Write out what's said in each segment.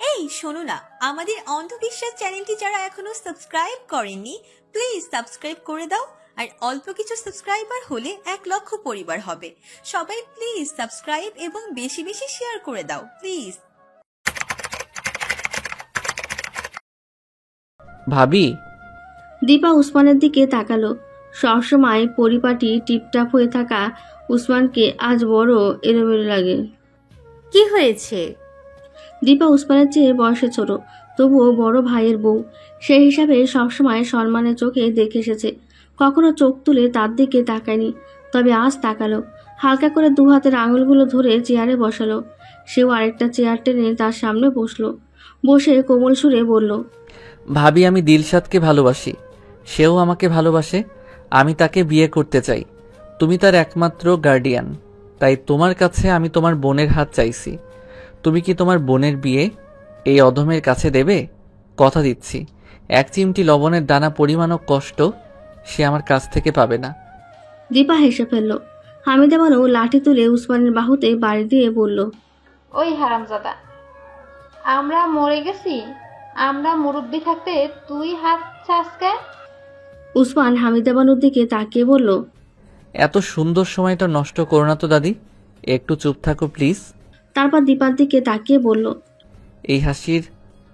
এই শোনো না, আমাদের অন্ধবিশ্বাস চ্যানেলটি যারা এখনো সাবস্ক্রাইব করেননি প্লিজ সাবস্ক্রাইব করে দাও। আর অল্প কিছু সাবস্ক্রাইবার হলে 1,00,000 পরিবার হবে। সবাই প্লিজ সাবস্ক্রাইব এবং বেশি বেশি শেয়ার করে দাও প্লিজ। ভাবি, দীপা উসমানের দিকে তাকালো। সবসময় পরিপাটি টিপটাপ হয়ে থাকা উসমানকে আজ বড় এলোমেলো লাগে। কি হয়েছে? দীপা উসমানের চেয়ে বয়সে ছোট, তবুও বড় ভাইয়ের বউ, সেই হিসাবে সবসময় সম্মানের চোখে দেখে এসেছে। কখনো চোখ তুলে তার দিকে তাকায়নি, তবে আজ তাকালো। হালকা করে দু হাতের আঙুলগুলো ধরে চেয়ারে বসালো। সেও আরেকটা চেয়ার টেনে তার সামনে বসলো। বসে কোমল সুরে বলল, ভাবি আমি দিলশাদকে ভালোবাসি, সেও আমাকে ভালোবাসে। আমি তাকে বিয়ে করতে চাই। তুমি তার একমাত্র গার্ডিয়ান, তাই তোমার কাছে আমি তোমার বোনের হাত চাইছি। তুমি কি তোমার বোনের বিয়ে এই অধমের কাছে দেবে? কথা দিচ্ছি, এক চিমটি লবণের দানা পরিমাণও কষ্ট সে আমার কাছ থেকে পাবে না। দীপা হেসে ফেলল। হামিদা বানু লাঠি তুলে উসমানের বাহুতে বাড়ি দিয়ে বলল, ওই হারামজাদা, আমরা মরে গেছি? আমরা মুরব্বি থাকতে তুই হাত চাসকে? উসমান হামিদা বানুর দিকে তাকিয়ে বলল, এত সুন্দর সময়টা নষ্ট করো না তো দাদি, একটু চুপ থাকো প্লিজ। তারপর দীপার দিকে তাকিয়ে বলল, এই হাসির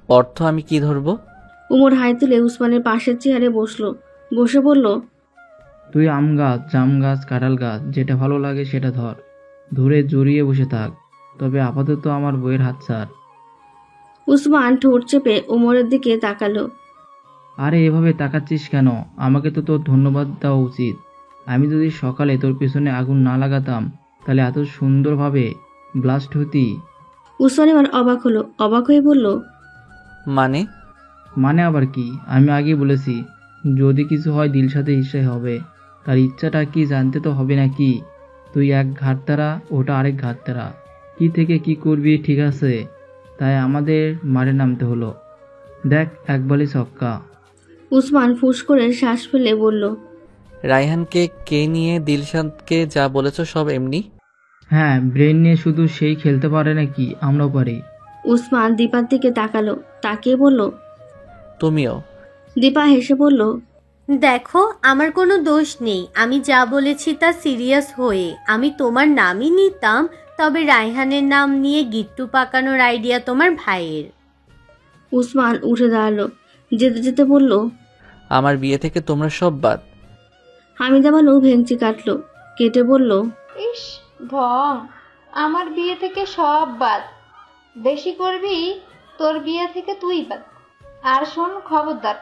অর্থ আমি কি ধরবো? উমর হাই তুলে উসমানের পাশের চেয়ারে বসলো। বসে বলল, তুই আম গাছ, জাম গাছ, কাঁঠাল গাছ, যেটা ভালো লাগে সেটা ধর, ধরে জড়িয়ে বসে থাক। তবে আপাতত আমার বইয়ের হাত ছাড়। উসমান ঠোঁট চেপে উমরের দিকে তাকালো। আরে এভাবে তাকাচ্ছিস কেন? আমাকে তো তোর ধন্যবাদ দেওয়া উচিত। আমি যদি সকালে তোর পিছনে আগুন না লাগাতাম তাহলে এত সুন্দরভাবে ব্লাস্ট হতি। উসমান এবার অবাক হলো। অবাক হয়ে বলল, মানে? মানে আবার কি? আমি আগেই বলেছি, যদি কিছু হয় দিল সাথে হিসেবে হবে। তার ইচ্ছাটা কি জানতে তো হবে নাকি? তুই এক ঘাটতারা, ওটা আরেক ঘাটতারা, কি থেকে কি করবি ঠিক আছে? তাই আমাদের মাঠে নামতে হলো। দেখ একবারই ছক্কা। উসমান ফুস করে শ্বাস ফেলে বলল, রায়হানকে কে নিয়ে দিলশাদকে যা বলেছ সব এমনি? হ্যাঁ, ব্রেন নিয়ে শুধু সেই খেলতে পারে নাকি? আমরাও পারি। উসমান দীপার দিকে তাকালো। তাকিয়ে বলল, তুমিও? দীপা হেসে বলল, দেখো, আমার কোনো দোষ নেই। আমি যা বলেছি তা সিরিয়াস হয়ে আমি তোমার নামই নিতাম, তবে রায়হানের নাম নিয়ে গিট্টু পাকানোর আইডিয়া তোমার ভাইয়ের। উসমান উঠে দাঁড়ালো। যেতে যেতে বলল, আমার বিয়ে থেকে তোমরা সব বাদ। হামিদা বানু ভেঙচি কাটলো। কেটে বলল, ইস ঢং, আমার বিয়ে থেকে সব বাদ। বেশি করবি, তোর বিয়ে থেকে তুই বাদ। আর শোন খবরদার,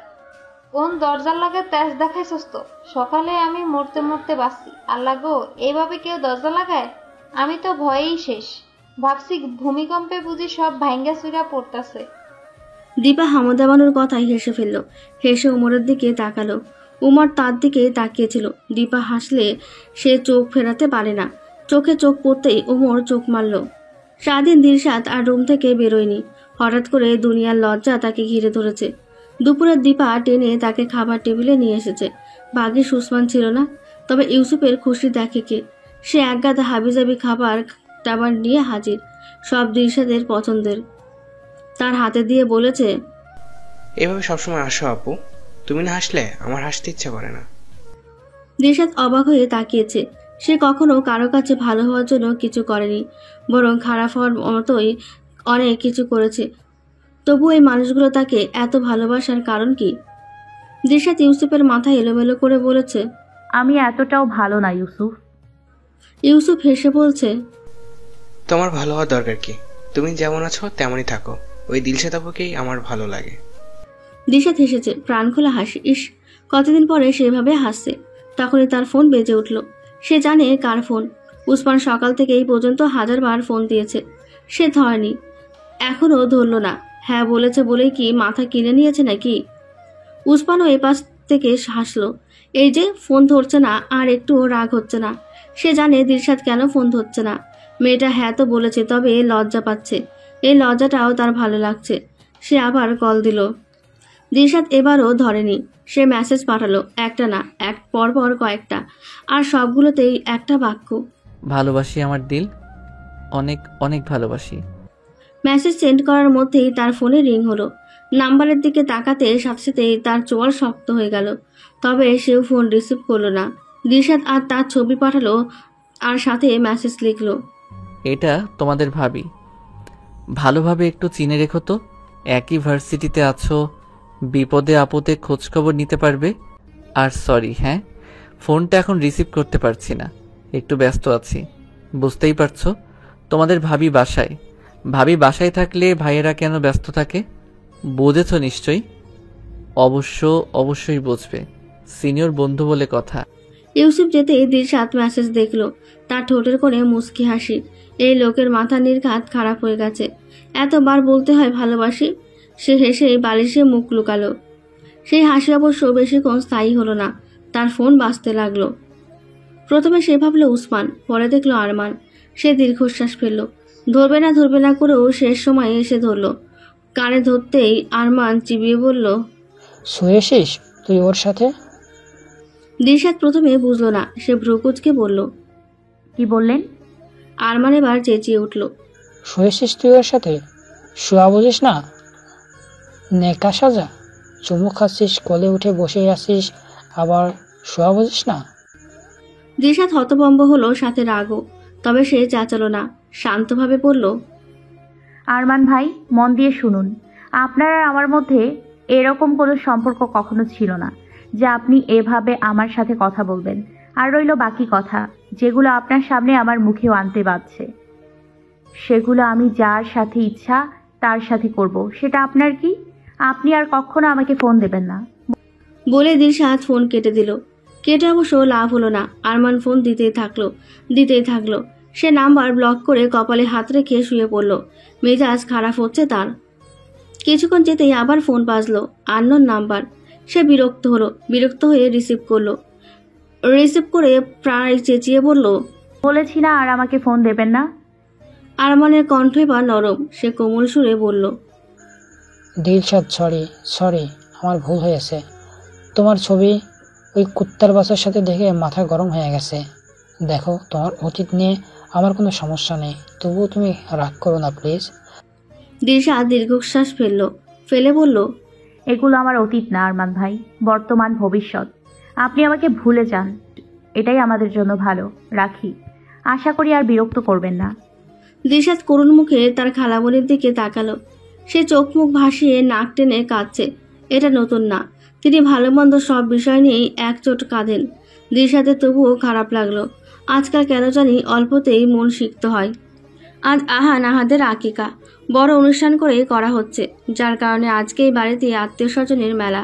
কোন দরজার লাগে তেজ দেখাইছস তো? সকালে আমি মরতে মরতে বাঁচছি। আল্লাহ গো, এইভাবে কেউ দরজা লাগায়? আমি তো ভয়েই শেষ। ভাবছি ভূমিকম্পে বুঝি সব ভাঙ্গা চুরা পড়তাছে। দীপা হামিদা বানুর কথাই হেসে ফেলল। হেসে উমরের দিকে তাকালো। উমর তার দিকে তাকিয়েছিল। দীপা হাসলে সে চোখ ফেরাতে পারে না। চোখে চোখ পড়তেই উমর চোখ মারল। সারাদিন দিলশাদ আর রুম থেকে বেরোয়নি। হঠাৎ করে দুনিয়ার লজ্জা তাকে ঘিরে ধরেছে। দুপুরের দীপা টেনে তাকে খাবার টেবিলে নিয়ে এসেছে। ভাগ্যিস উসমান ছিল না, তবে ইউসুফের খুশি দেখে কে। সে একগাদা হাবিজাবি খাবার টাবার নিয়ে হাজির, সব দিলশাদের পছন্দের। তার হাতে দিয়ে বলেছে, এভাবে সবসময় আসো আপু, তুমি না হাসলে আমার হাসতে ইচ্ছা করে না। দিলশাদ অবাক হয়ে তাকিয়েছে। সে কখনো কারো কাছে ভালো হওয়ার জন্য কিছু করেনি, বরং খারাপ হওয়ার মতোই অনেক কিছু করেছে। তবু এই মানুষগুলো তাকে এত ভালোবাসার কারণ কি? দিলশাদ ইউসুফের মাথা এলোমেলো করে বলেছে, আমি এতটাও ভালো না ইউসুফ। ইউসুফ হেসে বলছে, তোমার ভালো হওয়ার দরকার কি? তুমি যেমন আছো তেমনই থাকো। ওই দিলশাদ আপুকেই আমার ভালো লাগে। দিলশাদ হেসেছে, প্রাণ খোলা হাসি। ইস, কতদিন পরে সেভাবে হাসছে। তখনই তার ফোন বেজে উঠল। সে জানে কার ফোন। উসমান সকাল থেকে এই পর্যন্ত 1000বার ফোন দিয়েছে, সে ধরেনি। এখনও ধরল না। হ্যাঁ বলেছে বলেই কি মাথা কিনে নিয়েছে নাকি? উসমানও এপাশ থেকে হাসলো। এই যে ফোন ধরছে না, আর একটুও রাগ হচ্ছে না। সে জানে দিলশাদ কেন ফোন ধরছে না। মেয়েটা হ্যাঁ তো বলেছে, তবে লজ্জা পাচ্ছে। এই লজ্জাটাও তার ভালো লাগছে। সে আবার কল দিল। দিলশাদ এবারও ধরেনি। সে মেসেজ পাঠালো, একটা না, এক পরপর কয়েকটা, আর সবগুলোতেই একটা বাক্য, ভালোবাসি আমার দিল, অনেক অনেক ভালোবাসি। মেসেজ সেন্ড করার মধ্যেই তার ফোনে রিং হলো। নাম্বারের দিকে তাকাতে সাথে সাথেই তার চোয়াল শক্ত হয়ে গেল। তবে সেও ফোন রিসিভ করলো না। দিলশাদ আর তার ছবি পাঠালো আর সাথে মেসেজ লিখলো, এটা তোমাদের ভাবি, ভালোভাবে একটু চিনে রেখো তো। একই ভার্সিটিতে আছো, বিপদে আপদে খোঁজখবর নিতে পারবে। আর সরি, হ্যাঁ, ফোনটা এখন রিসিভ করতে পারছি না, একটু ব্যস্ত আছি। বুঝতেই পারছো, তোমাদের ভাবি বাসায়। ভাবি বাসায় থাকলে ভাইয়েরা কেন ব্যস্ত থাকে, বুঝেছ নিশ্চয়ই? অবশ্যই বুঝবে, সিনিয়র বন্ধু বলে কথা। ইউসুফ যেতেই দিলশাদ মেসেজ দেখলো। তার ঠোঁটের কোণে মুচকি হাসি। এই লোকের মাথা নির্ঘাত খারাপ হয়ে গেছে, এতবার বলতে হয় ভালোবাসি। সে হেসে বালিশে মুখ লুকালো। সেই হাসি অবশ্য বেশিক্ষণ স্থায়ী হলো না। তার ফোন বাজতে লাগলো। প্রথমে সে ভাবলো উসমান, পরে দেখলো আরমান। সে দীর্ঘশ্বাস ফেললো। ধরবে না করেও শেষ সময়ে এসে ধরলো। কানে ধরতেই আরমান চিবিয়ে বলল, শুয়েছিস তুই ওর সাথে? দিলশাদ প্রথমে বুঝলো না। সে ভ্রুকুচকে বলল, কি বললেন? আরমান এবার চেঁচিয়ে উঠল, শুয়েছিস তুই ওর সাথে? শুয়া বুঝিস না? নেকা সাজা, চুমু খাচ্ছিস, কোলে উঠে বসে আছিস, আবার শুয়া বুঝিস না? দিলশাদ হতভম্ব হলো, সাথে রাগও। তবে সে চাচালো না, শান্তভাবে বলল, আরমান ভাই, মন দিয়ে শুনুন। আপনার আর আমার মধ্যে এরকম কোনো সম্পর্ক কখনো ছিল না যে আপনি এভাবে আমার সাথে কথা বলবেন। আর রইল বাকি কথা, যেগুলো আপনার সামনে আমার মুখেও আনতে বাধছে, সেগুলো আমি যার সাথে ইচ্ছা তার সাথে করব। সেটা আপনার কি? আপনি আর কখনো আমাকে ফোন দেবেন না। বলে দিলশাদ ফোন কেটে দিল। কেটে অবশ্য লাভ হলো না। আরমান ফোন দিতেই থাকলো। সে নাম্বার ব্লক করে কপালে হাত রেখে শুয়ে পড়ল। মেজাজ খারাপ হচ্ছে তার। কিছুক্ষণ যেতেই আবার ফোন বাজলো, আননোন নাম্বার। সে বিরক্ত হয়ে রিসিভ করে প্রায় চেঁচিয়ে বলল, বলেছি না আর আমাকে ফোন দেবেন না। আরমানের কণ্ঠ এবার নরম। সে কোমল সুরে বলল, দিলশাদ, সরি, আমার ভুল হয়েছে। তোমার ছবি ওই কুত্তার বাচ্চার সাথে দেখে মাথা গরম হয়ে গেছে। দেখো, তোমার অতীত নিয়ে আমার কোনো সমস্যা নেই, তবুও তুমি রাগ করো না প্লিজ। দিলশাদ দীর্ঘশ্বাস ফেলে বলল, এগুলো আমার অতীত না আরমান ভাই, বর্তমান ভবিষ্যৎ। আপনি আমাকে ভুলে যান, এটাই আমাদের জন্য ভালো। রাখি, আশা করি আর বিরক্ত করবেন না। দিলশাদ করুণ মুখে তার খালামণির দিকে তাকালো। সে চোখ মুখ ভাসিয়ে নাক টেনে কাঁদছে। এটা নতুন না, তিনি ভালো মন্দ সব বিষয় নিয়েই একচোট কাঁদেন। দিলশাদের তবুও খারাপ লাগলো। আজকাল কেন জানি অল্পতেই মন সিক্ত হয়। আজ আহাদের আকিকা বড় অনুষ্ঠান করা হচ্ছে, যার কারণে আজকেই বাড়িতে আত্মীয় স্বজনের মেলা।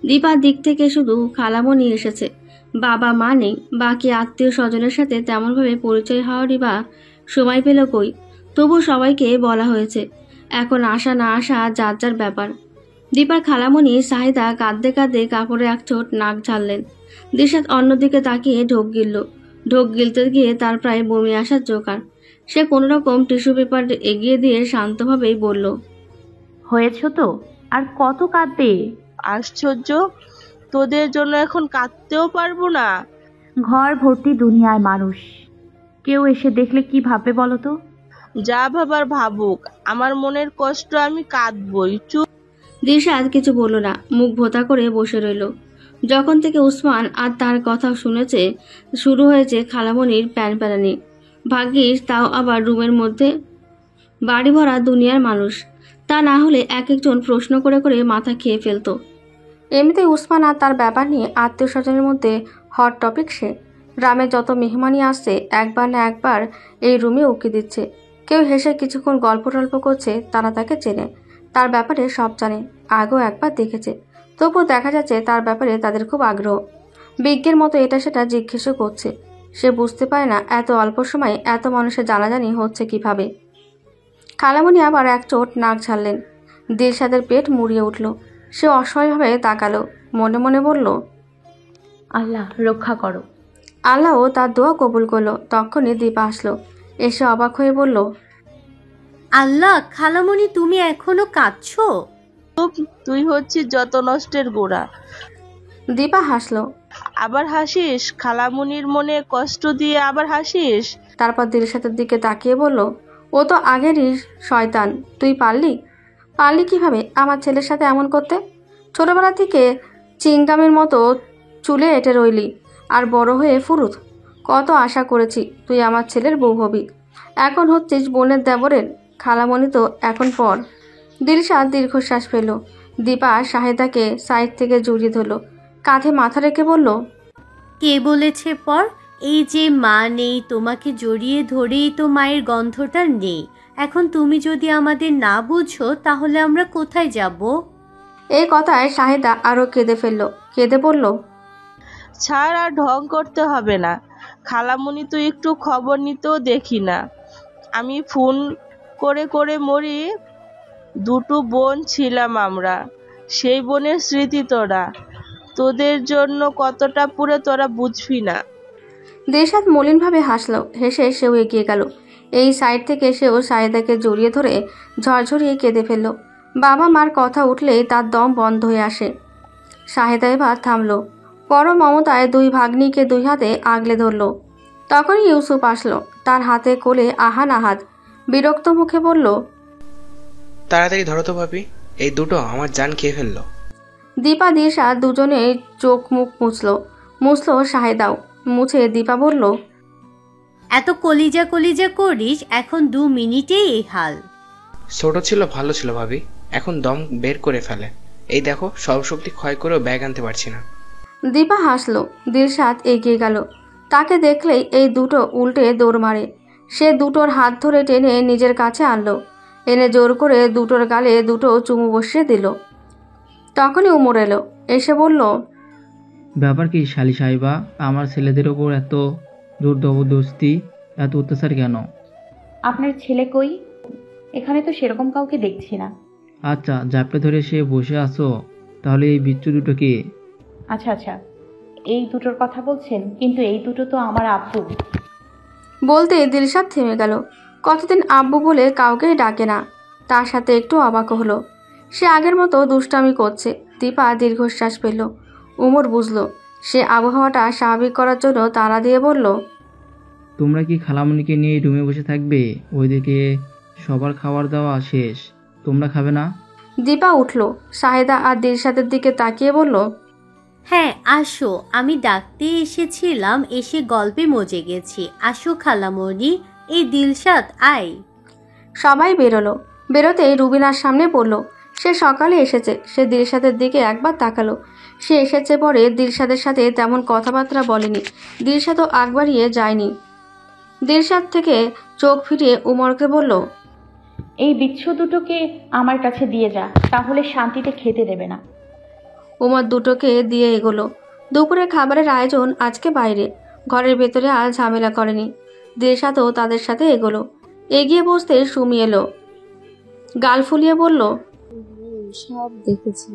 দীপার দিক থেকে শুধু খালামণি এসেছে, বাবা মা নেই। বাকি আত্মীয় স্বজনের সাথে তেমনভাবে পরিচয় হওয়ারই বা সময় পেল কই। তবু সবাইকে বলা হয়েছে। এখন আসা না আসা যার যার ব্যাপার। দীপার খালামণি সাহিদা কাঁদতে কাঁদতে কাপড়ে একচোট নাক ঝাড়লেন। দিলশাদ অন্যদিকে তাকিয়ে ঢোক গিলতে গিয়ে তার প্রায় বমি আসার জোগাড়। সে কোনোরকম টিস্যু পেপার এগিয়ে দিয়ে শান্তভাবেই বলল, হয়েছ তো, আর কত কাঁদবে? আশ্চর্য, তোদের জন্য এখন কাঁদতেও পারবো না। ঘর ভর্তি দুনিয়ায় মানুষ, কেউ এসে দেখলে কি ভাববে বলো তো? যা ভাবার ভাবুক, আমার মনের কষ্ট আমি কাঁদবই। চুপ। দিলশাদ কিছু বলল না, মুখ ভোতা করে বসে রইল। যখন থেকে উসমান আর তার কথা শুনেছে, শুরু হয়েছে খালামণির প্যানপ্যানানি। ভাগ্যিস তাও আবার রুমের মধ্যে, বাড়ি ভরা দুনিয়ার মানুষ। তা না হলে এক একজন প্রশ্ন করে করে মাথা খেয়ে ফেলতো। এমনিতে উসমান আর তার ব্যাপার নিয়ে আত্মীয় স্বজনের মধ্যে হট টপিক সে। গ্রামে যত মেহমানি আসছে একবার না একবার এই রুমে উকি দিচ্ছে। কেউ হেসে কিছুক্ষণ গল্প টল্প করছে, তারা তাকে চেনে, তার ব্যাপারে সব জানে, আগেও একবার দেখেছে। তবুও দেখা যাচ্ছে তার ব্যাপারে তাদের খুব আগ্রহ। বিজ্ঞের মতো এটা সেটা জিজ্ঞেসও করছে। সে বুঝতে পারে না এত অল্প সময়ে এত মানুষের জানাজানি হচ্ছে কিভাবে। খালামণি আবার একচোট নাক ঝাড়লেন। দিলশাদের পেট মুড়িয়ে উঠল। সে অসহায়ভাবে তাকালো, মনে মনে বলল, আল্লাহ রক্ষা করো। আল্লাহও তার দোয়া কবুল করলো। তখনই দীপা আসলো। এসে অবাক হয়ে বলল, আল্লাহ, খালামণি তুমি এখনো কাঁদছো? তুই হচ্ছিস যত নষ্টের গোড়া। দীপা হাসলো। আবার হাসিস? খালামুনির মনে কষ্ট দিয়ে আবার হাসিস? তারপর দিলশাদের দিকে তাকিয়ে বলল, ও তো আগেরই শয়তান। তুই পারলি কিভাবে আমার ছেলের সাথে এমন করতে? ছোটবেলা থেকে চিংগামের মতো চুলে এঁটে রইলি, আর বড় হয়ে ফুরুত। কত আশা করেছি তুই আমার ছেলের বউ হবি, এখন হচ্ছিস বোনের দেবরের খালামণি তো এখন পর। দিলশাদ দীর্ঘশ্বাস ফেল। দীপা শাহেদাকে সাইড থেকে জড়িয়ে ধরল, কাঁধে মাথা রেখে বলল, কে বলেছে পর? এই যে মা নেই, তোমাকে জড়িয়ে ধরেই তো মায়ের গন্ধটা নেই। এখন তুমি যদি আমাদের না বুঝো তাহলে আমরা কোথায় যাব? এই কথায় শাহেদা আরো কেঁদে ফেলল, কেঁদে বলল, ছাড়, আর ঢং করতে হবে না। খালামণি তুই একটু খবর নিতেও দেখি না। আমি ফোন করে করে মরি। দুটো বোন ছিলাম আমরা, সেই বোনের স্মৃতি তোরা। তোদের জন্য কতটা পুরে তোরা বুঝবি না। দিলশাদ মলিনভাবে হাসল, হেসে সেও এগিয়ে গেল। এই সাইড থেকে সেও শাহেদাকে জড়িয়ে ধরে ঝরঝরিয়ে কেঁদে ফেলল। বাবা মার কথা উঠলেই তার দম বন্ধ হয়ে আসে। শাহেদা এবার থামল, পরম মমতায় দুই ভাগ্নিকে দুই হাতে আগলে ধরল। তখনই ইউসুফ আসলো, তার হাতে কোলে আহান আহাদ বিরক্ত মুখে বলল, তাড়াতাড়ি ধরো তো ভাবি, এই দুটো আমার জান খেয়ে ফেললো। দীপা দিলশাদ দুজনে চোখ মুখ মুছল শাহেদাও। মুছে দীপা বলল, এত কলিজা কলিজা করিস, এখন 2 মিনিটেই এই হাল। ছোট ছিল ভালো ছিল ভাবি, এখন দম বের করে ফেলে। এই দেখো, সব শক্তি ক্ষয় করেও ব্যাগ আনতে পারছি না। দীপা হাসল। দিলশাদ এগিয়ে গেল, তাকে দেখলেই এই দুটো উল্টে দৌড় মারে। সে দুটোর হাত ধরে টেনে নিজের কাছে আনলো, এনে জোর করে দুটোর গালে দুটো চুমু বসিয়ে দিল। তখনই উমর এলো, এসে বলল, ব্যাপার কি শালি সাহেবা, আমার ছেলেদের ওপর এত জোর জবরদস্তি, এত অত্যাচার কেন? আপনার ছেলে কই? এখানে তো সেরকম কাউকে দেখছি না। আচ্ছা, জাপটে ধরে সে বসে আছো, তাহলে এই বিচ্ছু দুটো কে? আচ্ছা আচ্ছা, এই দুটোর কথা বলছেন, কিন্তু এই দুটো তো আমার আব্বু। বলতে দিলশাদ থেমে গেল। কতদিন আব্বু বলে কাউকেই ডাকে না। তার সাথে একটু অবাক হলো, সে আগের মতো দুষ্টামি করছে। দীপা দীর্ঘশ্বাস পেল। উমর বুঝলো, সে আবহাওয়াটা স্বাভাবিক করার জন্য তাড়া দিয়ে বলল, তোমরা কি খালামণিকে নিয়ে রুমে বসে থাকবে? ওইদিকে সবার খাবার দাওয়া শেষ, তোমরা খাবে না? দীপা উঠল, শাহেদা আর দিলশাদের দিকে তাকিয়ে বলল, হ্যাঁ আসো, আমি ডাকতে এসেছিলাম, এসে গল্পে মজে গেছি। আসো খালামণি, এই দিলশাদ আয়। সবাই বেরোলো। বেরোতেই রুবিনার সামনে পড়ল। সে সকালে এসেছে। সে দিলশাদের দিকে একবার তাকালো। সে এসেছে পরে দিলশাদের সাথে তেমন কথাবার্তা বলেনি। দিলশাদও আগ বাড়িয়ে যায়নি। দিলশাদ থেকে চোখ ফিরিয়ে উমরকে বলল, এই বিচ্ছু দুটোকে আমার কাছে দিয়ে যা, তাহলে শান্তিতে খেতে দেবে না। উমর দুটোকে দিয়ে এগোলো। দুপুরের খাবারের আয়োজন আজকে বাইরে, ঘরের ভেতরে আর ঝামেলা করেনি। দিলশাদও তাদের সাথে এগোলো। এগিয়ে বসতে সুমি এলো, গাল ফুলিয়ে বলল, সব দেখেছি,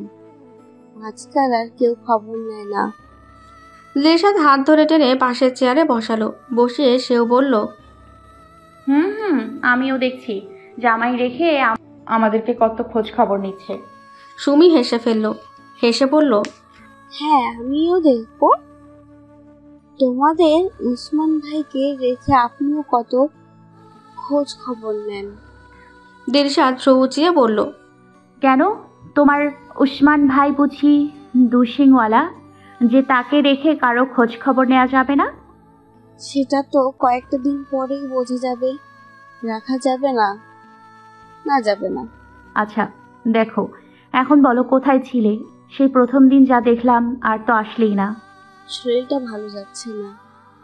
আজকাল আর কেউ খবর নেয় না। দিলশাদ হাত ধরে টেনে পাশের চেয়ারে বসালো। বসিয়ে সেও বলল, হুম, আমিও দেখছি, জামাই রেখে আমাদেরকে কত খোঁজ খবর নিচ্ছে। সুমি হেসে ফেলল, হেসে বলল, হ্যাঁ আমিও দেখবো। তোমাদের উসমান ভাইকে রেখে আপনিও কত খোঁজ খবর নেন। দিলশাদ ভ্রু উঁচিয়ে বলল, কেন, তোমার উসমান ভাই বুঝি দুশিংওয়ালা যে তাকে রেখে কারো খোঁজ খবর নেওয়া যাবে না? সেটা তো কয়েকটা দিন পরেই বোঝা যাবে। রাখা যাবে না, না যাবে না। আচ্ছা দেখো, এখন বলো কোথায় ছিলে? সেই প্রথম দিন যা দেখলাম আর তো আসলেই না। শরীরটা ভালো যাচ্ছে না,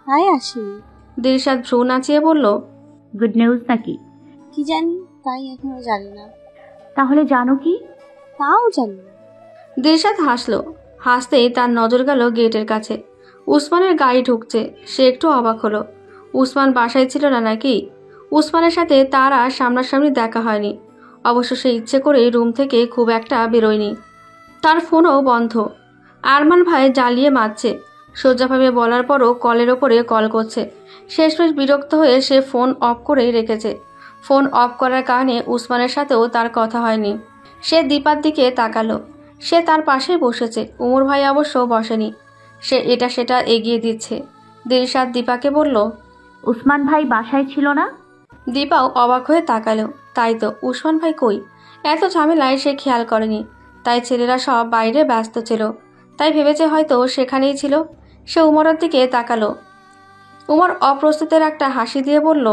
তাই আসেনি। দিলশাদ ভ্রু নাচিয়ে বলল, গুড নিউজ নাকি? কি জানি, তাই এখনো জানি না। তাহলে জানো কি? তাও জানি না। দিলশাদ হাসলো। হাসতেই তার নজর গেল গেটের কাছে। উসমানের গাড়ি ঢুকছে। সে একটু অবাক হলো। উসমান বাসায় ছিল না নাকি? উসমানের সাথে তার আর সামনাসামনি দেখা হয়নি। অবশ্য সে ইচ্ছে করে রুম থেকে খুব একটা বেরোয়নি। তার ফোনও বন্ধ। আরমান ভাই জ্বালিয়ে মারছে। সোজাভাবে বলার পরও কলের ওপরে কল করছে। শেষমেশ বিরক্ত হয়ে সে ফোন অফ করেই রেখেছে। ফোন অফ করার কারণে উসমানের সাথেও তার কথা হয়নি। সে দীপার দিকে তাকালো। সে তার পাশেই বসেছে। উমর ভাই অবশ্য বসেনি। সে এটা সেটা এগিয়ে দিচ্ছে। দিলশাদ দীপাকে বলল, উসমান ভাই বাসায় ছিল না? দীপাও অবাক হয়ে তাকালো। তাই তো, উসমান ভাই কই? এত ঝামেলায় সে খেয়াল করেনি। তাই ছেলেরা সব বাইরে ব্যস্ত ছিল, তাই ভেবেছে হয়তো সেখানেই ছিল। সে উমরের দিকে তাকালো। উমর অপ্রস্তুতের একটা হাসি দিয়ে বলল,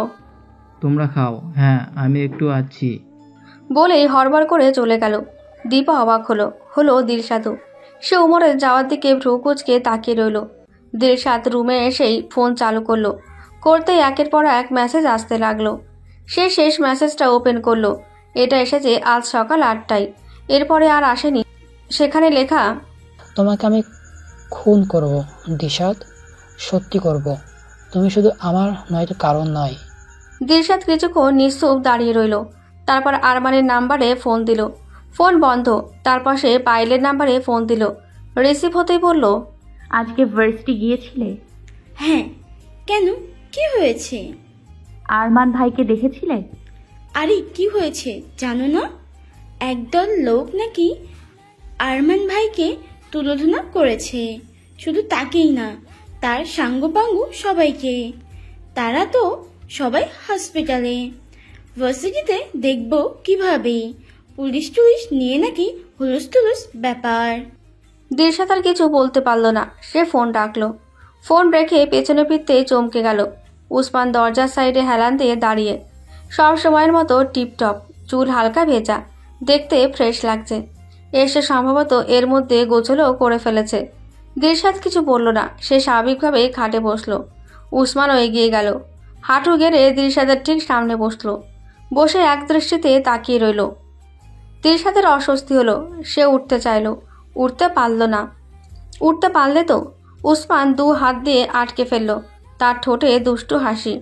তোমরা খাও, হ্যাঁ আমি একটু আছি। বলেই হড়বড় করে চলে গেল। দীপা অবাক হলো দিলশাদও। সে উমরের যাওয়ার দিকে ভ্রু কুঁচকে তাকিয়ে রইল। দিলশাদ রুমে এসেই ফোন চালু করলো। করতেই একের পর এক মেসেজ আসতে লাগলো। সে শেষ মেসেজটা ওপেন করলো। এটা এসেছে আজ সকাল 8টায়। এরপরে আর আসেনি। সেখানে লেখা, তোমাকে আমি খুন করব দিশাদ, সত্যি করব। তুমি শুধু আমার নয়তো কারণ নয়। দিলশাদ কিছুক্ষণ নিশ্চুপ দাঁড়িয়ে রইল। তারপর আরমানের নাম্বারে ফোন দিল। ফোন বন্ধ। তার পাশে পায়েলের নাম্বারে ফোন দিল। রিসিভ হতেই বলল, আজকে ভার্সিটি গিয়েছিলে? হ্যাঁ, কেন, কি হয়েছে? আরমান ভাইকে দেখেছিলে? আরে কি হয়েছে জানো না? একদল লোক নাকি আরমান ভাইকে তুলোধনা করেছে। শুধু তাকেই না, তার সাঙ্গপাঙ্গু সবাইকে। তারা তো সবাই হসপিটালে। ভার্সিটিতে দেখবো কিভাবে পুলিশ টুলিশ নিয়ে নাকি হুলুস ব্যাপার। দিলশাদ আর কিছু বলতে পারল না। সে ফোন ডাকলো। ফোন রেখে পেছনে ফিরতে চমকে গেল। উসমান দরজার সাইডে হেলান দিয়ে দাঁড়িয়ে, সব সময়ের মতো টিপটপ, চুল হালকা ভেজা, দেখতে ফ্রেশ লাগছে। এসে সম্ভবত এর মধ্যে গোছলও করে ফেলেছে। দিলশাদ কিছু বলল না। সে স্বাভাবিকভাবে খাটে বসলো। উসমানও এগিয়ে গেল, হাঁটু গেড়ে দিলশাদের ঠিক সামনে বসলো। বসে এক দৃষ্টিতে তাকিয়ে রইল। দিলশাদের অস্বস্তি হলো। সে উঠতে চাইল, উঠতে পারল না। উঠতে পারলে তো। উসমান 2 হাত দিয়ে আটকে ফেলল। তার ঠোঁটে দুষ্টু হাসি।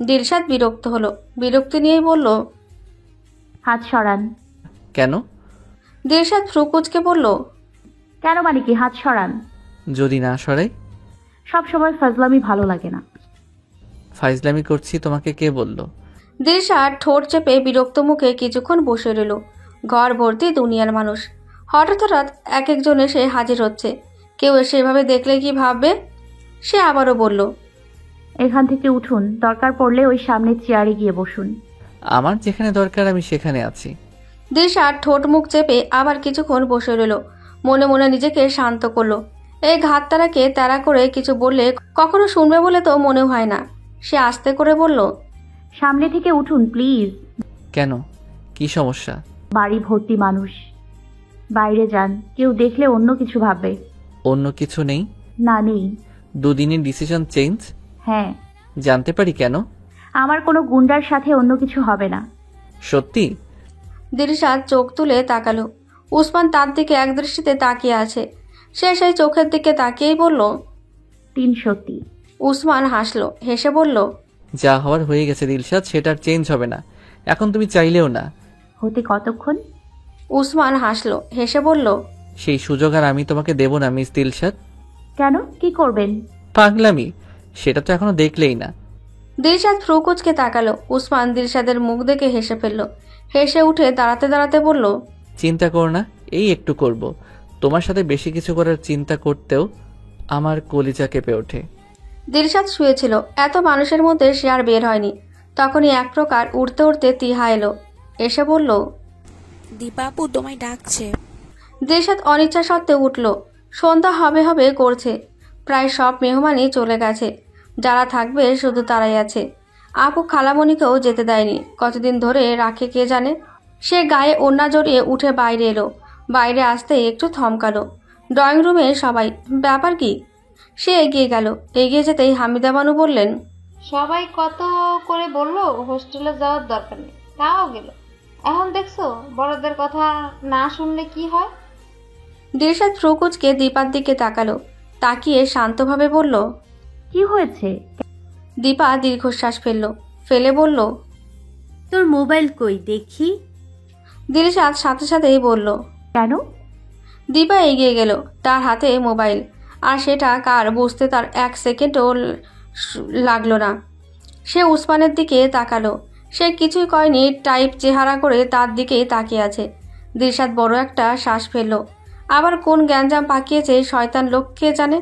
দিলশাদ বিরক্ত হলো। বিরক্তি নিয়েই বলল, হাত সরান। কেন? দিলশাদ ভ্রু কুঁচকে বলল, কেন মানে কি? হাত সরান। যদি না সরাই? সব সময় ফাজলামি ভালো লাগে না। ফাইজলামি করছি তোমাকে কে বলল? দিলশাদ ঠোঁট চেপে বিরক্ত মুখে কিছুক্ষণ বসে রইল। ঘর ভর্তি দুনিয়ার মানুষ। হঠাৎ এক একজন এসে হাজির হচ্ছে। কেউ এসে এভাবে দেখলে কি ভাববে? সে আবারও বলল, এখান থেকে উঠুন, দরকার পড়লে ওই সামনের চেয়ারে গিয়ে বসুন। আমার যেখানে দরকার আমি সেখানে আছি। দিলশাদ ঠোঁট মুখ চেপে আবার কিছুক্ষণ বসে রইল। মনে মনে নিজেকে শান্ত করলো। এই ঘাততারাকে তাড়া করে কিছু বললে কখনো শুনবে বলে তো মনে হয় না। সে আস্তে করে বলল, সামনে থেকে উঠুন প্লিজ। কেন, কি সমস্যা? বাড়ি ভর্তি মানুষ, বাইরে যান, কেউ দেখলে অন্য কিছু ভাববে। অন্য কিছু নেই? না নেই। 2 দিনের ডিসিশন চেঞ্জ? হ্যাঁ। জানতে পারি কেন? আমার কোনো গুন্ডার সাথে অন্য কিছু হবে না। সত্যি? দিলশাদ চোখ তুলে তাকালো। উসমান তার দিকে এক দৃষ্টিতে তাকিয়ে আছে। সে সেই চোখের দিকে তাকিয়েই বলল, 3 সত্যি। উসমান হাসলো, হেসে বলল, যা হওয়ার হয়ে গেছে দিলশাদ, সেটা আর চেঞ্জ হবে না। এখন তুমি চাইলেও না। হতে কতক্ষণ? উসমান হাসলো, হেসে বলল, সেই সুযোগ আর আমি তোমাকে দেব না মিস দিলশাদ। কেন, কি করবেন? পাগলামি, সেটা তো এখনো দেখলেই না। দিলশাদ ফ্রু কুঁচকে তাকালো। উসমান দিলশাদের মুখ দেখে হেসে ফেলল। হেসে উঠে দাঁড়াতে দাঁড়াতে বলল, চিন্তা করো না, এই একটু করব। তোমার সাথে বেশি কিছু করার চিন্তা করতেও আমার কলিজা কেঁপে ওঠে। দিলশাদ শুয়েছিল। এত মানুষের মধ্যে সে আর বের হয়নি। তখনই এক প্রকার উড়তে উড়তে তিহা এলো। এসে বলল, দীপা আপু তোমায় ডাকছে। দিলশাদ অনিচ্ছা সত্ত্বেও উঠল। সন্ধ্যা হবে হবে করছে। প্রায় সব মেহমানই চলে গেছে। যারা থাকবে শুধু তারাই আছে। আপু খালামণিকেও যেতে দেয়নি। কতদিন ধরে রাখে কে জানে। সে গায়ে ওড়না জড়িয়ে উঠে বাইরে এলো। বাইরে আসতে একটু থমকালো। ড্রয়িং রুমে সবাই, ব্যাপার কি? সে এগিয়ে গেল। এগিয়ে যেতেই হামিদা বানু বললেন, সবাই কত করে বললো হোস্টেলে যাওয়ার দরকার নেই, তাও গেল। এখন দেখছো বড়দের কথা না শুনলে কি হয়। দিলশাদ ফ্রু কুঁচকে দীপার দিকে তাকালো। তাকিয়ে শান্তভাবে বলল, কি হয়েছে? দীপা দীর্ঘশ্বাস ফেলে বলল, তোর মোবাইল কই দেখি। দিলশাদ সাথে সাথেই বলল, কেন? দীপা এগিয়ে গেল। তার হাতে মোবাইল। আর সেটা কার বুঝতে তার 1 সেকেন্ডও লাগলো না। সে উসমানের দিকে তাকালো। সে কিছুই কয়নি, টাইপ চেহারা করে তার দিকেই তাকিয়ে আছে। দিলশাদ বড় একটা শ্বাস ফেলল। আবার কোন গ্যাঞ্জাম পাকিয়েছে শয়তান লোক কে জানে।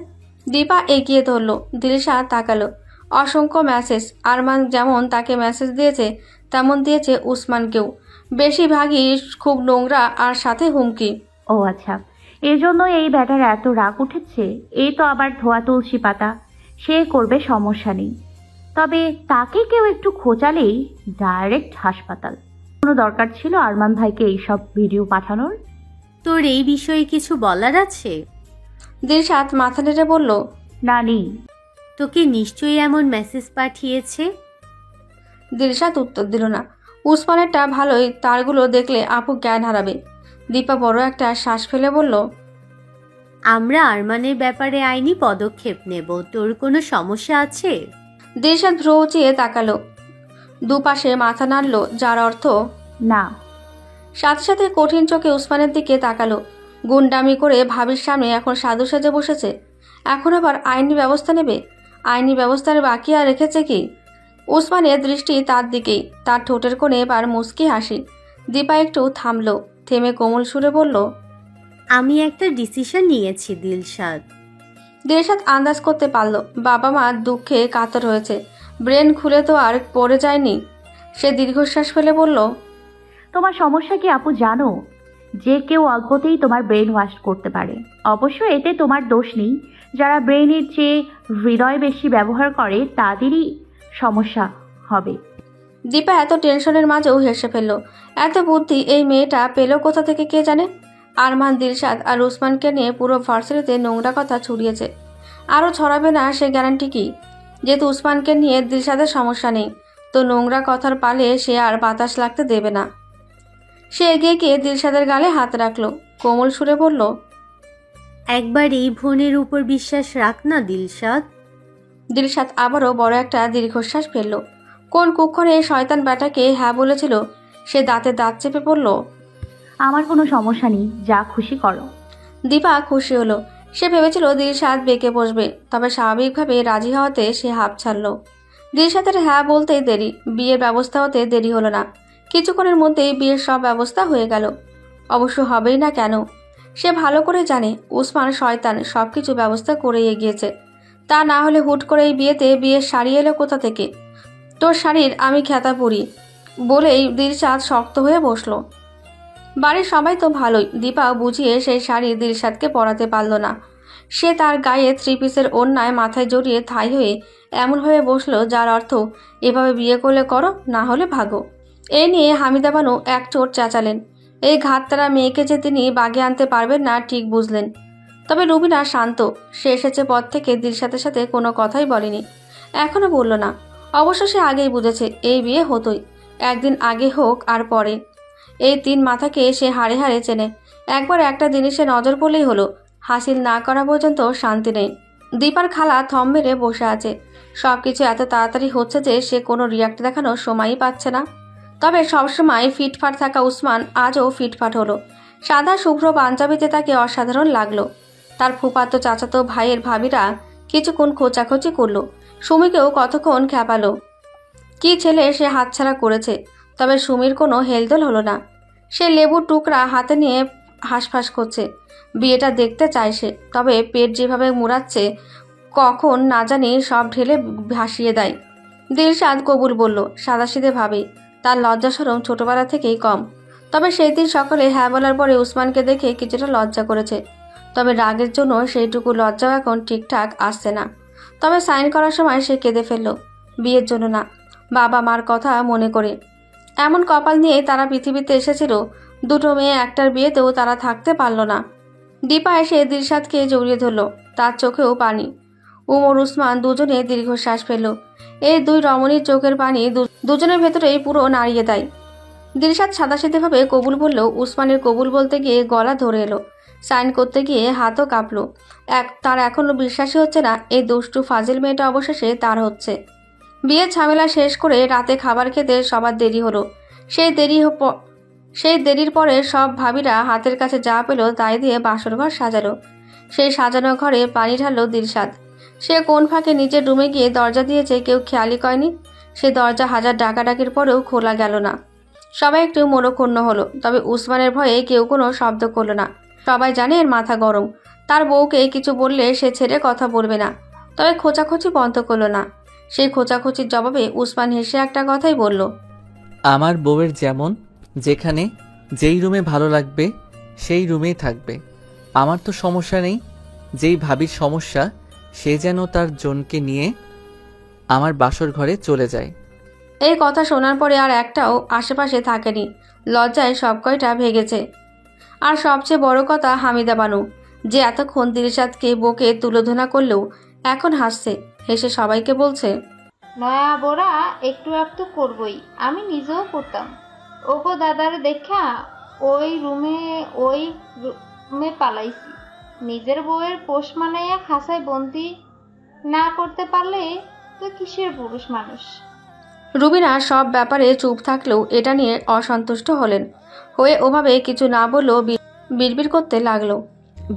দীপা এগিয়ে ধরল। দিলশাদ তাকালো। অসংখ্য মেসেজ। আরমান যেমন তাকে মেসেজ দিয়েছে তেমন দিয়েছে উসমানকেও, বেশিরভাগই খুব নোংরা আর সাথে হুমকি। ও আচ্ছা, এজন্য এই ব্যাটার এত রাগ উঠেছে। এই তো আবার ধোয়া তুলসী পাতা, সে করবে, সমস্যা নেই। তবে তাকে কেউ একটু খোঁচালেই ডাইরেক্ট হাসপাতাল। কোনো দরকার ছিল আরমান ভাইকে এইসব ভিডিও পাঠানোর? তোর এই বিষয়ে কিছু বলার আছে? দিলশাদ মাথা নেড়ে বলল, না নেই। তোকে নিশ্চয়ই এমন মেসেজ পাঠিয়েছে। দিলশাদ উত্তর দিল না। উসমানেরটা ভালোই, তারগুলো দেখলে আপু জ্ঞান হারাবে। দীপা বড় একটা শ্বাস ফেলে বলল, আমরা আরমানের ব্যাপারে আইনি পদক্ষেপ নেব। তোর কোনো সমস্যা আছে? দিলশাদ ভ্রু উঁচিয়ে তাকালো, দুপাশে মাথা নাড়ল, যার অর্থ না। সাথে সাথে কঠিন চোখে উসমানের দিকে তাকালো। গুন্ডামি করে ভাবির সামনে এখন সাধু সেজে বসেছে, এখন আবার আইনি ব্যবস্থা নেবে। আইনি ব্যবস্থার বাকি আর রেখেছে কি? উসমানের দৃষ্টি তার দিকেই, তার ঠোঁটের কোণে এবার মুচকি হাসি। দীপা একটু থামলো, থেমে কোমল সুরে বলল, আমি একটা ডিসিশন নিয়েছি দিলশাদ। দিলশাদ আন্দাজ করতে পারল বাবা মা দুঃখে কাতর হয়েছে, ব্রেন খুলে তো আর পড়ে যায়নি। সে দীর্ঘশ্বাস ফেলে বলল, তোমার সমস্যা কি আপু জানো? যে কেউ অল্পতেই তোমার ব্রেন ওয়াশ করতে পারে। অবশ্য এতে তোমার দোষ নেই। যারা ব্রেনের চেয়ে হৃদয় বেশি ব্যবহার করে তাদেরই সমস্যা হবে। দীপা এত টেনশনের মাঝেও হেসে ফেলল। এত বুদ্ধি এই মেয়েটা পেল কোথা থেকে কে জানে। আরমান, দিলশাদ আর উসমানকে নিয়ে পুরো ভার্সিটিতে নোংরা কথা ছড়িয়েছে, আরও ছড়াবে না সে গ্যারান্টি কি? যেহেতু উসমানকে নিয়ে দিলশাদের সমস্যা নেই, তো নোংরা কথার পালে সে আর বাতাস লাগতে দেবে না। সে এগিয়ে গিয়ে দিলশাদের গালে হাত রাখলো, কোমল সুরে বলল, একবার এই বোনের উপর বিশ্বাস রাখ না দিলশাদ। দিলশাদ আবারও বড় একটা দীর্ঘশ্বাস ফেলল। কোন কুক্ষণে শয়তান ব্যাটাকে হ্যাঁ বলেছিল, সে দাঁতে দাঁত চেপে পড়ল, আমার কোনো সমস্যা নেই, যা খুশি করো। দীপা খুশি হলো। সে ভেবেছিল দিলশাদ বেঁকে বসবে, তবে স্বাভাবিকভাবে রাজি হওয়াতে সে হাঁপ ছাড়ল। দিলশাদের হ্যাঁ বলতেই দেরি, বিয়ের ব্যবস্থা হতে দেরি হলো না। কিছুক্ষণের মধ্যেই বিয়ের সব ব্যবস্থা হয়ে গেল। অবশ্য হবেই না কেন, সে ভালো করে জানে উসমান শয়তান সবকিছু ব্যবস্থা করে এগিয়েছে। তা না হলে হুট করে এই বিয়ের শাড়ি এলো কোথা থেকে? তোর শাড়ির আমি খেতা পরি বলেই দিলশাদ শক্ত হয়ে বসলো। বাড়ির সবাই তো ভালোই, দীপা বুঝিয়ে সেই শাড়ি দিলশাদকে পরাতে পারল না। সে তার গায়ে 3 পিসের ওড়নায় মাথায় জড়িয়ে থাই হয়ে এমনভাবে বসলো, যার অর্থ এভাবে বিয়ে করলে করো, না হলে ভাগো। এই নিয়ে হামিদা বানু এক চোট চেঁচালেন। এই ঘাততারা মেয়েকে যে তিনি বাগে আনতে পারবেন না ঠিক বুঝলেন। তবে রুবিনা শান্ত, সে এসেছে পর থেকে দিলশাদের সাথে কোনো কথাই বলেনি, এখনো বলল না। অবশ্য সে আগেই বুঝেছে এই বিয়ে হতোই, একদিন আগে হোক আর পরে। এই 3 মাথাকে সে হাড়ে হাড়ে চেনে। একবার একটা জিনিসে নজর পড়লেই হলো, হাসিল না করা পর্যন্ত শান্তি নেই। দীপার খালা থম মেরে বসে আছে। সবকিছু এত তাড়াতাড়ি হচ্ছে যে সে কোনো রিয়াক্ট দেখানোর সময়ই পাচ্ছে না। তবে সবসময় ফিটফাট থাকা উসমান আজও ফিটফাট হলো। সাদা শুভ্র পাঞ্জাবিতে তাকে অসাধারণ লাগলো। তার ফুফাতো চাচাতো ভাইয়ের ভাবিরা কিছুক্ষণ খোঁচাখোঁচি করলো, সুমিকেও কতক্ষণ খ্যাপালো। কি ছেলে সে হাতছাড়া করেছে। তবে সুমির কোনো হেলদোল হলো না। সে লেবুর টুকরা হাতে নিয়ে হাঁসফাঁস করছে। বিয়েটা দেখতে চায় সে, তবে পেট যেভাবে মুড়াচ্ছে কখন না জানি সব ঢেলে ভাসিয়ে দেয়। দিলশাদ কবুল বলল সাদাসিধে ভাবে, তার লজ্জা শরম ছোটবেলা থেকেই কম। তবে সেই দিন সকালে হ্যাঁ বলার পরে উসমানকে দেখে কিছুটা লজ্জা করেছে। তবে রাগের জন্য সেইটুকু লজ্জাও এখন ঠিকঠাক আসছে না। তবে সাইন করার সময় সে কেঁদে ফেলল, বিয়ের জন্য না, বাবা মার কথা মনে করে। এমন কপাল নিয়ে তারা পৃথিবীতে এসেছিল, 2টো মেয়ে একটার বিয়েতেও তারা থাকতে পারল না। দীপা এসে দিলশাদকে জড়িয়ে ধরল, তার চোখেও পানি। উমর উসমান দুজনে দীর্ঘশ্বাস ফেলল। এই 2 রমণীর চোখের পানি দুজনের ভেতরেই পুরো নাড়িয়ে দেয়। দিলশাদ সাদাসিধেভাবে কবুল বললেও উসমানের কবুল বলতে গিয়ে গলা ধরে এলো। সাইন করতে গিয়ে হাতও কাঁপলো। তার এখনো বিশ্বাসই হচ্ছে না এই দুষ্টু ফাজিল মেয়েটা অবশেষে তার হচ্ছে। বিয়ের ঝামেলা শেষ করে রাতে খাবার খেতে সবার দেরি হলো। সেই দেরির পরে সব ভাবিরা হাতের কাছে যা পেল তাই দিয়ে বাসর ঘর সাজালো। সেই সাজানো ঘরে পানি ঢাললো দিলশাদ। সে কোন ফাঁকে নিজের রুমে গিয়ে দরজা দিয়েছে কেউ খেয়ালই করেনি। সে দরজা হাজার ডাকাডাকির পরেও খোলা গেল না। সবাই একটু মনক্ষুণ্ণ হলো, তবে উসমানের ভয়ে কেউ কোনো শব্দ করলো না। সবাই জানে এর মাথা গরম, তার বউকে কিছু বললে সে ছেড়ে কথা বলবে না। তবে খোঁচাখুচি বন্ধ করলো না। সেই খোঁচাখুচির জবাবে উসমান হেসে একটা কথাই বলল, আমার বউয়ের যেমন যেখানে যেই রুমে ভালো লাগবে সেই রুমেই থাকবে। আমার তো সমস্যা নেই। যেই ভাবির সমস্যা সে যেন তার জনকে নিয়ে আমার বাসর ঘরে চলে যায়। এই কথা শোনার পরে আর একটাও আশেপাশে থাকেনি। লজ্জায় সব কয়টা ভেগেছে। আর সবচেয়ে বড় কথা হামিদা বানু, যে এতক্ষণ দিলশাদকে বকে তুলোধনা করলেও এখন হাসছে, হেসে সবাইকে বলছে, নয়া বোরা একটু একটু করবই, আমি নিজেও করতাম। ওগো দাদার দেখা ওই রুমে পালাইছি। নিজের বউয়ের পোষ মানাইয়া খাসায় বন্দি না করতে পারলে তো কিসের পুরুষ মানুষ। রুবিনা সব ব্যাপারে চুপ থাকলেও এটা নিয়ে অসন্তুষ্ট হলেন। হয়ে ওভাবে কিছু না বললেও বিড়বিড় করতে লাগলো,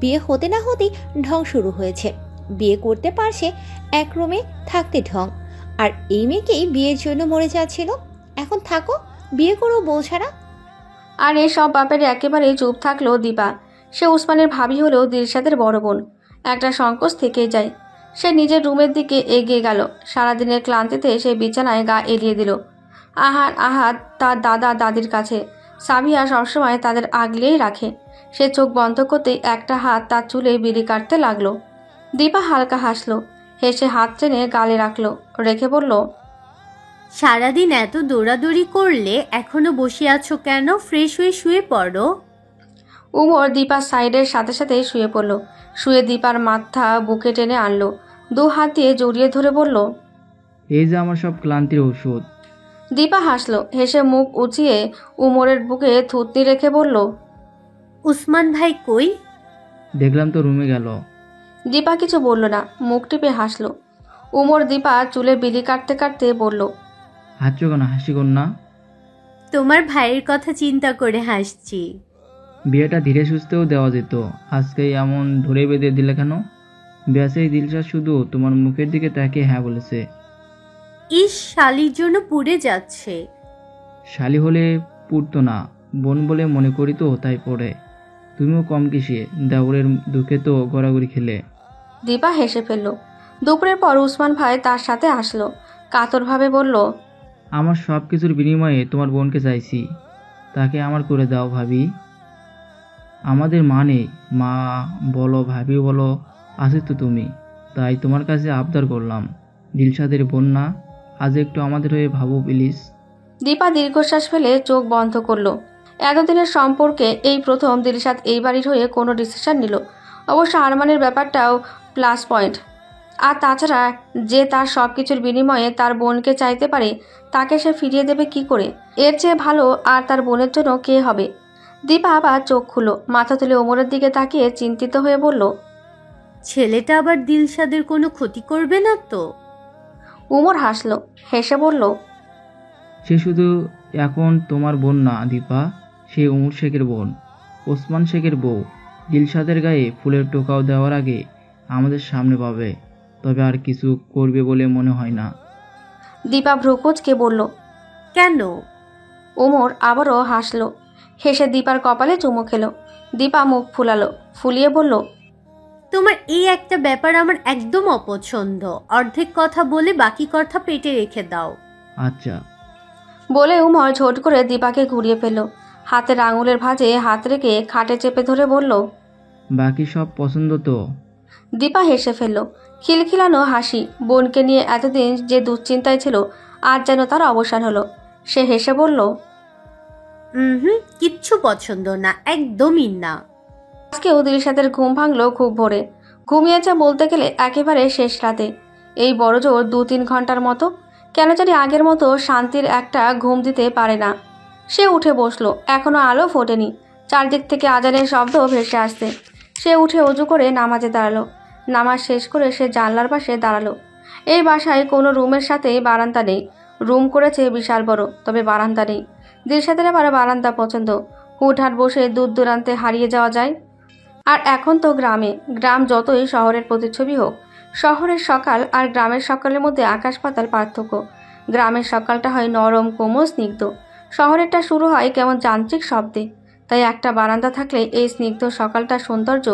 বিয়ে হতে না হতেই ঢং শুরু হয়েছে। বিয়ে করতে পারছে, এক রুমে থাকতে ঢং। আর এই মেয়েকেই বিয়ের জন্য মরে যাচ্ছিল। এখন থাকো, বিয়ে করো বউ ছাড়া। আর এই সব ব্যাপারে একেবারে চুপ থাকলো দীপা। সে উসমানের ভাবি হলেও দিলশাদের বড় বোন। একটা সংকোচ থেকেই যায়। সে নিজের রুমের দিকে এগিয়ে গেল। সারাদিনের ক্লান্তিতে সে বিছানায় গা এলিয়ে দিল। আহাদ তার দাদা দাদির কাছে। সাবিয়া সবসময় তাদের আগলেই রাখে। সে চোখ বন্ধ করতেই একটা হাত তার চুলে বিড়ি কাটতে লাগলো। দীপা হালকা হাসলো, হেসে হাত টেনে গালে রাখলো, রেখে বলল, সারাদিন এত দৌড়াদৌড়ি করলে এখনো বসে আছো কেন? ফ্রেশ হয়ে শুয়ে পড়ো। উমর দীপার সাইডের সাথে সাথে শুয়ে পড়ল। শুয়ে দীপার মাথা বুকে টেনে আনলো, দু হাত দিয়ে জড়িয়ে ধরে বলল, এই যে আমার সব ক্লান্তির ঔষধ। দীপা হাসলো, হেসে মুখ উঁচিয়ে উমরের বুকে থুতনি রেখে বলল, উসমান ভাই কই? দেখলাম তো রুমে গেল। দীপা কিছু বলল না, মুখ টিপে হাসলো। উমর দীপা চুলে বিলি কাটতে কাটতে বলল, হাসছো কেন? হাসি কর না। তোমার ভাইয়ের কথা চিন্তা করে হাসছি। বিয়েটা ধীরে সুস্থেও দেওয়া যেত, আজকে এমন ধরে বেঁধে দিলে কেন? ব্যাসেই দিলশাদ শুধু তোমার মুখের দিকে তাকিয়ে হ্যাঁ বলেছে। ইস, শালির জন্য পুড়ে যাচ্ছে। শালি হলে পুড়তো না, বোন বলে মনে করি তো তাই পড়ে। তুমিও কম কিসে, দেওরের দুঃখে তো গড়াগড়ি খেলে। দীপা হেসে ফেলল। দুপুরের পর উসমান ভাই তার সাথে আসলো, কাতরভাবে বলল, আমার সব কিছুর বিনিময়ে তোমার বোনকে চাইছি, তাকে আমার করে দাও ভাবি। আমাদের মা নেই, মা বলো ভাবি বলো আছে তো তুমি, তাই তোমার কাছে আবদার করলাম। দিলশাদের বোন না, আজ একটু আমাদের হয়ে ভাবো প্লিজ। দীপা দীর্ঘশ্বাস ফেলে চোখ বন্ধ করলো। এতদিনের সম্পর্কে এই প্রথম দিলশাদ এই বাড়ির হয়ে কোনো ডিসিশন নিল। অবশ্য আরমানের ব্যাপারটাও প্লাস পয়েন্ট। আর তাছাড়া যে তার সব কিছুর বিনিময়ে তার বোনকে চাইতে পারে, তাকে সে ফিরিয়ে দেবে কি করে? এর চেয়ে ভালো আর তার বোনের জন্য কে হবে? দীপা আবার চোখ খুলো, মাথা তুলে ওমরের দিকে তাকিয়ে চিন্তিত হয়ে বলল, ছেলেটা আবার দিলশাদের কোনো ক্ষতি করবে না তো? উমর হাসলো, হেসে বলল, সে শুধু এখন তোমার বোন না দীপা, সে উমর শেখের বোন, ওসমান শেখের বউ। দিলশাদের গায়ে ফুলের টোকাও দেওয়ার আগে আমাদের সামনে পাবে, তবে আর কিছু করবে বলে মনে হয় না। দীপা ভ্রুকুচকে বলল, কেন? ওমর আবারও হাসলো, হেসে দীপার কপালে চুমু খেলো। দীপা মুখ ফুলালো, ফুলিয়ে বলল, তোমার এই একটা ব্যাপার আমার একদম অপছন্দ। অর্ধেক কথা বলে বাকি কথা পেটে রেখে দাও। আচ্ছা। বলে উমর ঝোট করে দীপাকে ঘুরিয়ে ফেলল। হাতের আঙুলের ভাঁজে হাত রেখে খাটে চেপে ধরে বলল, বাকি সব পছন্দ তো? দীপা হেসে ফেলল, খিলখিলানো হাসি। বোনকে নিয়ে এতদিন যে দুশ্চিন্তায় ছিল, আজ যেন তার অবসান হলো। সে হেসে বলল, কিচ্ছু পছন্দ না, একদমই না। আজকেও দিলশাদের ঘুম ভাঙলো খুব ভোরে। ঘুমিয়েছে বলতে গেলে একেবারে শেষ রাতে। এই বড় জোর 2-3 ঘন্টার মতো। কেন জানি আগের মতো শান্তির একটা ঘুম দিতে পারে না। সে উঠে বসলো, এখনো আলো ফোটেনি। চারদিক থেকে আজানের শব্দ ভেসে আসছে। সে উঠে অজু করে নামাজে দাঁড়ালো। নামাজ শেষ করে সে জানলার পাশে দাঁড়ালো। এই বাসায় কোনো রুমের সাথে বারান্দা নেই। রুম করেছে বিশাল বড়, তবে বারান্দা নেই। দিলশাদের আবার বারান্দা পছন্দ। হুটহাট বসে দূর দূরান্তে হারিয়ে যাওয়া যায়। আর এখন তো গ্রামে। গ্রাম যতই শহরের প্রতিচ্ছবি হোক, শহরের সকাল আর গ্রামের সকালের মধ্যে আকাশ পাতাল পার্থক্য। গ্রামের সকালটা হয় নরম, কোমল, স্নিগ্ধ। শহরেরটা শুরু হয় কেমন যান্ত্রিক শব্দে। তাই একটা বারান্দা থাকলে এই স্নিগ্ধ সকালটার সৌন্দর্য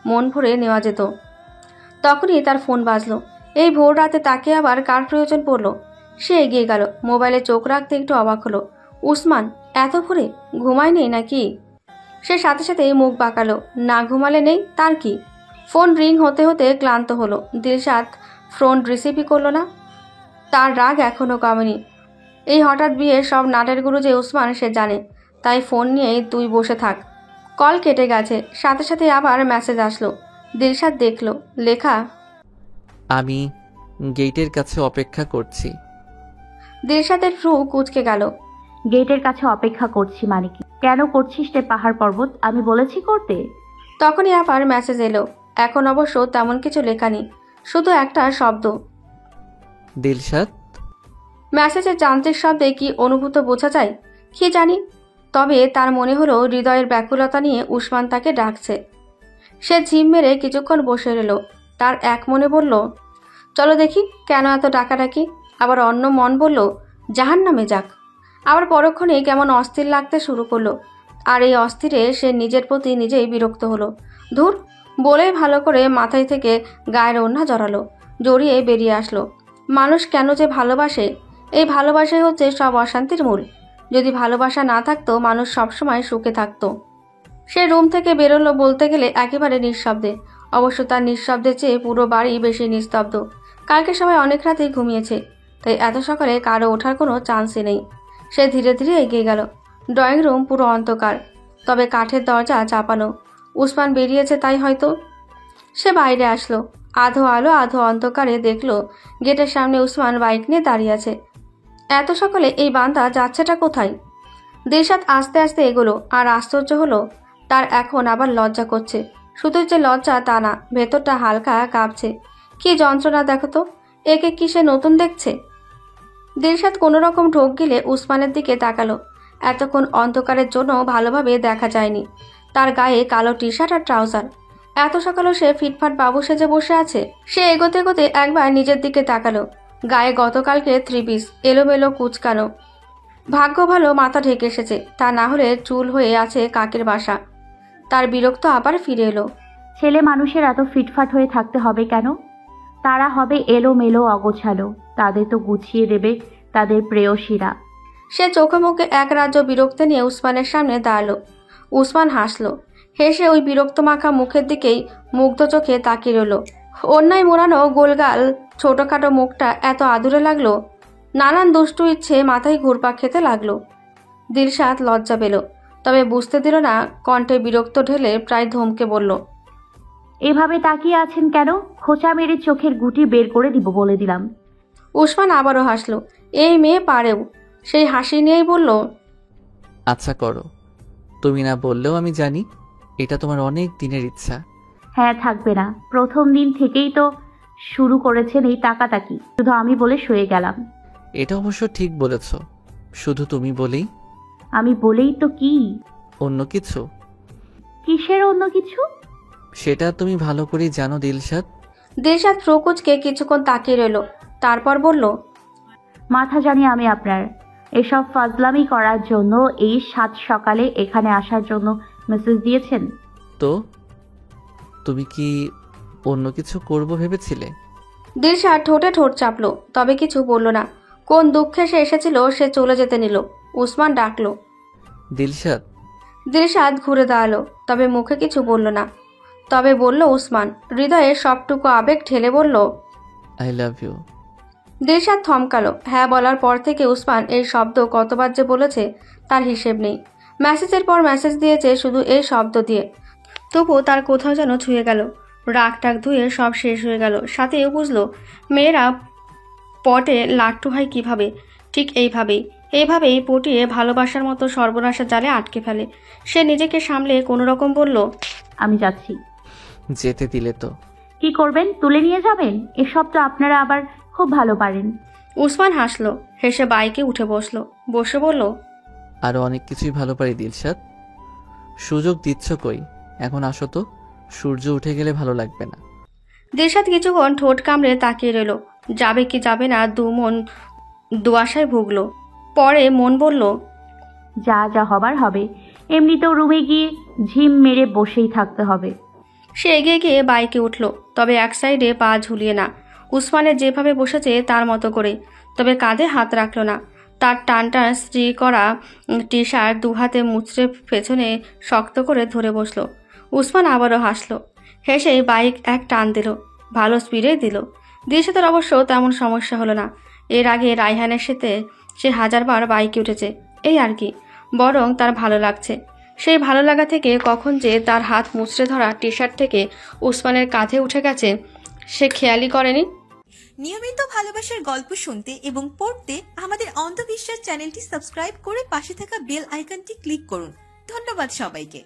মন ভরে নেওয়া যেত। তখনই তার ফোন বাজলো। এই ভোর রাতে তাকে আবার কার প্রয়োজন পড়লো? সে এগিয়ে গেল, মোবাইলে চোখ রাখতে একটু অবাক হলো। উসমান এত ভোরে ঘুমায় নেই নাকি? সে সাথে সাথে মুখ বাঁকালো, না ঘুমালে নেই তার কি? ফোন রিং হতে হতে ক্লান্ত হলো। দিলশাদ ফোন রিসিভই করলো না। তার রাগ এখনও কমেনি। এই হঠাৎ বিয়ে সব নাটের গুরু যে উসমান সে জানে, তাই ফোন নিয়েই তুই বসে থাক। কল কেটে গেছে, সাথে সাথে আবার মেসেজ আসলো। দিলশাদ দেখলো, লেখা আমি গেটের কাছে অপেক্ষা করছি। দিলশাদের ফ্রু কুঁচকে গেল। গেটের কাছে অপেক্ষা করছি মানে কি? কেন করছিস রে পাহাড় পর্বত? আমি বলেছি করতে? তখনই আবার মেসেজ এলো। এখন অবশ্য তেমন কিছু লেখা নেই, শুধু একটা শব্দ, দিলশাদ। মেসেজের যান্ত্রিক শব্দে কি অনুভূত বোঝা যায় কি জানি, তবে তার মনে হলো হৃদয়ের ব্যাকুলতা নিয়ে উসমান তাকে ডাকছে। সে ঝিম মেরে কিছুক্ষণ বসে রইল। তার এক মনে বলল, চলো দেখি কেন এত ডাকাডাকি। আবার অন্য মন বলল, জাহান্নামে যাক। আবার পরক্ষণে কেমন অস্থির লাগতে শুরু করলো। আর এই অস্থিরে সে নিজের প্রতি নিজেই বিরক্ত হলো। ধুর, বলেই ভালো করে মাথায় থেকে গায়ের ওড়না জড়ালো, জড়িয়ে বেরিয়ে আসলো। মানুষ কেন যে ভালোবাসে, এই ভালোবাসাই হচ্ছে সব অশান্তির মূল। যদি ভালোবাসা না থাকতো মানুষ সবসময় সুখে থাকতো। সে রুম থেকে বেরোলো বলতে গেলে একেবারে নিঃশব্দে। অবশ্য তার নিঃশব্দের চেয়ে পুরো বাড়ি বেশি নিস্তব্ধ। কালকে সবাই অনেক রাতেই ঘুমিয়েছে, তাই এত সকালে কারো ওঠার কোনো চান্সই নেই। সে ধীরে ধীরে এগিয়ে গেল। ড্রয়িং রুম পুরো অন্ধকার, তবে কাঠের দরজা চাপানো। উসমান বেরিয়েছে তাই হয়তো। সে বাইরে আসলো। আধো আলো আধো অন্ধকারে দেখলো গেটের সামনে উসমান বাইক নিয়ে দাঁড়িয়ে আছে। এত সকালে এই বান্দা যাচ্ছেটা কোথায়? দিলশাদ আস্তে আস্তে এগোলো। আর আশ্চর্য হলো, তার এখন আবার লজ্জা করছে। শুধু যে লজ্জা তা না, ভেতরটা হালকা কাঁপছে। কি যন্ত্রণা দেখো তো, একে কি সে নতুন দেখছে? দিলশাদ কোনো রকম ঢোক গিলে উসমানের দিকে তাকালো। এতক্ষণ অন্ধকারের জন্য ভালোভাবে দেখা যায়নি। তার গায়ে কালো টি শার্ট আর ট্রাউজার। এত সকালেও সে ফিটফাট বাবু সেজে বসে আছে। সে এগোতে এগোতে একবার নিজের দিকে তাকালো। গায়ে গতকালকে 3 পিস, এলোমেলো কুচকানো। ভাগ্য ভালো মাথা ঢেকে এসেছে, তা না হলে চুল হয়ে আছে কাকের বাসা। তার বিরক্ত আবার ফিরে এলো। ছেলে মানুষের এত ফিটফাট হয়ে থাকতে হবে কেন? তারা হবে এলোমেলো অগোছালো, তাদের তো গুছিয়ে দেবে তাদের প্রেয়সীরা। সে চোখে মুখে এক রাজ্য বিরক্তি নিয়ে উসমানের সামনে দাঁড়ালো। উসমান হাসলো। হেসে ওই বিরক্ত মাখা মুখের দিকেই মুগ্ধ চোখে তাকিয়ে রইল। অন্যায় মোড়ানো গোলগাল ছোটখাটো মুখটা এত আদুরে লাগলো। নানান দুষ্টু ইচ্ছে মাথায় ঘুরপাক খেতে লাগলো। দিলশাদ লজ্জা পেল, তবে বুঝতে দিল না। কণ্ঠে বিরক্ত ঢেলে প্রায় ধমকে বলল, এভাবে তাকিয়ে আছেন কেন? খোঁচা মেরে চোখের গুটি বের করে দিব বলে দিলাম। উসমান আবারও হাসলো। এই মেয়ে পারেও। সেই হাসি নিয়েই বলল, আচ্ছা করো, তুমি না বললেও আমি জানি এটা তোমার অনেক দিনের ইচ্ছা। হ্যাঁ, থাকবে না? প্রথম দিন থেকেই তো শুরু করেছেন এই তাকাতাকি। শুধু আমি বলে শুয়ে গেলাম। এটা অবশ্য ঠিক বলেছ, শুধু তুমি বলেই। আমি বলেই তো কি? অন্য কিছু? কিসের অন্য কিছু? সেটা তুমি ভালো করেই জানো দিলশাদ। দিলশাদ ফ্রুকুচকে কিছুক্ষণ তাকিয়ে রইল, তারপর বলল, মাথা জানি আমি আপনার। এসব ফাজলামি করার জন্য এই 7 সকালে এখানে আসার জন্য মেসেজ দিয়েছেন। তো তুমি কি অন্য কিছু করব ভেবেছিলে? দিলশাদ ঠোঁটে ঠোঁট চাপলো, তবে কিছু বলল না। কোন দুঃখে সে এসেছিল সে চলে যেতে নিল। উসমান ডাকলো, দিলশাদ। দিলশাদ ঘুরে দাঁড়ালো, তবে মুখে কিছু বলল না। তবে বলল উসমান, হৃদয়ে সবটুকু আবেগ ঠেলে বলল, আই লাভ ইউ। দিলশাদ থমকালো। হ্যাঁ বলার পর থেকে উসমান এই শব্দ কতবার যে বলেছে তার হিসেব নেই। মেসেজের পর মেসেজ দিয়েছে শুধু এই শব্দ দিয়ে। তবু তার কোথাও যেন ছুঁয়ে গেল। রাগ টাক ধুয়ে সব শেষ হয়ে গেল। সাথেও বুঝলো মেয়েরা পটে লাট্টু হয় কিভাবে। ঠিক এইভাবেই পটিয়ে ভালোবাসার মতো সর্বনাশা জালে আটকে ফেলে। সে নিজেকে সামলে কোনো রকম বলল, আমি যাচ্ছি। যেতে দিলে তো কি করবেন? তুলে নিয়ে যাবেন? এসব তো আপনারা আবার খুব ভালো পারেন। উসমান হাসলো, হেসে বাইকে উঠে বসলো। বসে বলল, আরো অনেক কিছুই ভালো পারি দিলশাদ। সুযোগ দিচ্ছ কই? এখন আসো তো, সূর্য উঠে গেলে ভালো লাগবে না। দিলশাদ কিছুক্ষণ ঠোঁট কামড়ে তাকিয়ে রইল। যাবে কি যাবে না মন দুয়াশায় ভুগলো। পরে মন বলল, যা যা হবার হবে। এমনিতেও রুমে গিয়ে ঝিম মেরে বসেই থাকতে হবে। সে এগিয়ে গিয়ে বাইকে উঠল, তবে এক সাইডে পা ঝুলিয়ে না। উসমানের যেভাবে বসেছে তার মতো করে, তবে কাঁধে হাত রাখলো না। তার টান স্ত্রী করা টি শার্ট দুহাতে মুচড়ে পেছনে শক্ত করে ধরে বসলো। উসমান আবারও হাসলো, হেসে বাইক এক টান দিল, ভালো স্পিডে দিল। দিলশাদের অবশ্য তেমন সমস্যা হলো না। এর আগে রায়হানের সাথে সে 1000বার বাইকে উঠেছে, এই আর কি। বরং তার ভালো লাগছে। সেই ভালো লাগা থেকে কখন যে তার হাত মুচড়ে ধরা টি শার্ট থেকে উসমানের কাঁধে উঠে গেছে সে খেয়ালই করেনি। নিয়মিত ভালোবাসার গল্প শুনতে এবং পড়তে আমাদের অন্ধবিশ্বাস চ্যানেলটি সাবস্ক্রাইব করে পাশে থাকা বেল আইকনটি ক্লিক করুন। ধন্যবাদ সবাইকে।